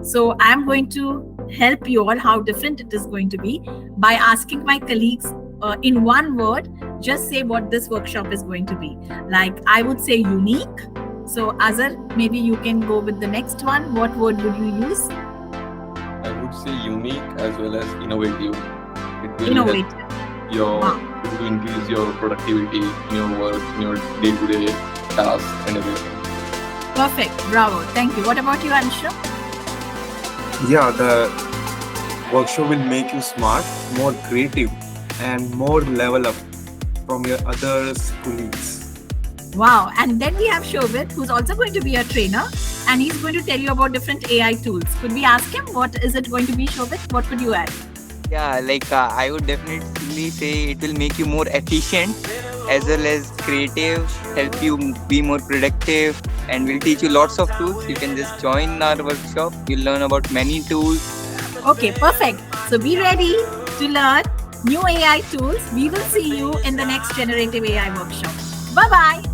So I'm going to help you all how different it is going to be by asking my colleagues in one word, just say what this workshop is going to be. Like I would say unique. So Azhar, maybe you can go with the next one. What word would you use? I would say unique as well as innovative. It will help Innovative. your Wow. to increase your productivity in your work, in your day-to-day tasks and everything. Perfect. Bravo. Thank you. What about you, Anshu? Yeah, the workshop will make you smart, more creative, and more level up from your other colleagues. Wow. And then we have Shobit, who's also going to be a trainer, and he's going to tell you about different AI tools. Could we ask him what is it going to be, Shobit? What could you add? Yeah, I would definitely say it will make you more efficient as well as creative, help you be more productive, and will teach you lots of tools. You can just join our workshop. You'll learn about many tools. Okay, perfect. So be ready to learn new AI tools. We will see you in the next Generative AI Workshop. Bye bye.